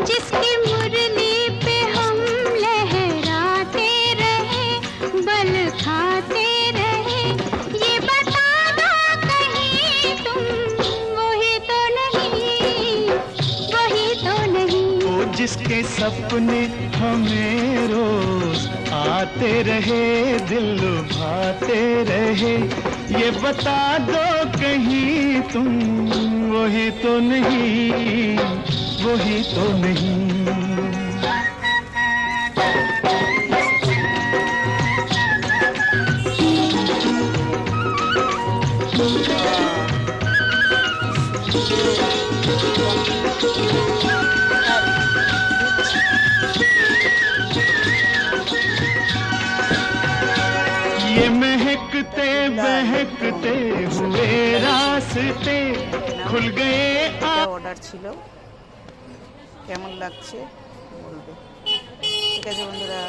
जिसकी मुरली पे हम लहराते रहे, बल खाते रहे, ये बता दो कहीं तुम वही तो नहीं, वही तो नहीं। वो जिसके सपने हमें रोज आते रहे, दिल लुभाते रहे, ये बता दो कहीं तुम वही तो नहीं, वही तो नहीं। ये महकते बहकते हुए रास्ते खुल गए। অর্ডার ছিল, কেমন লাগছে বলবে। ঠিক আছে বন্ধুরা।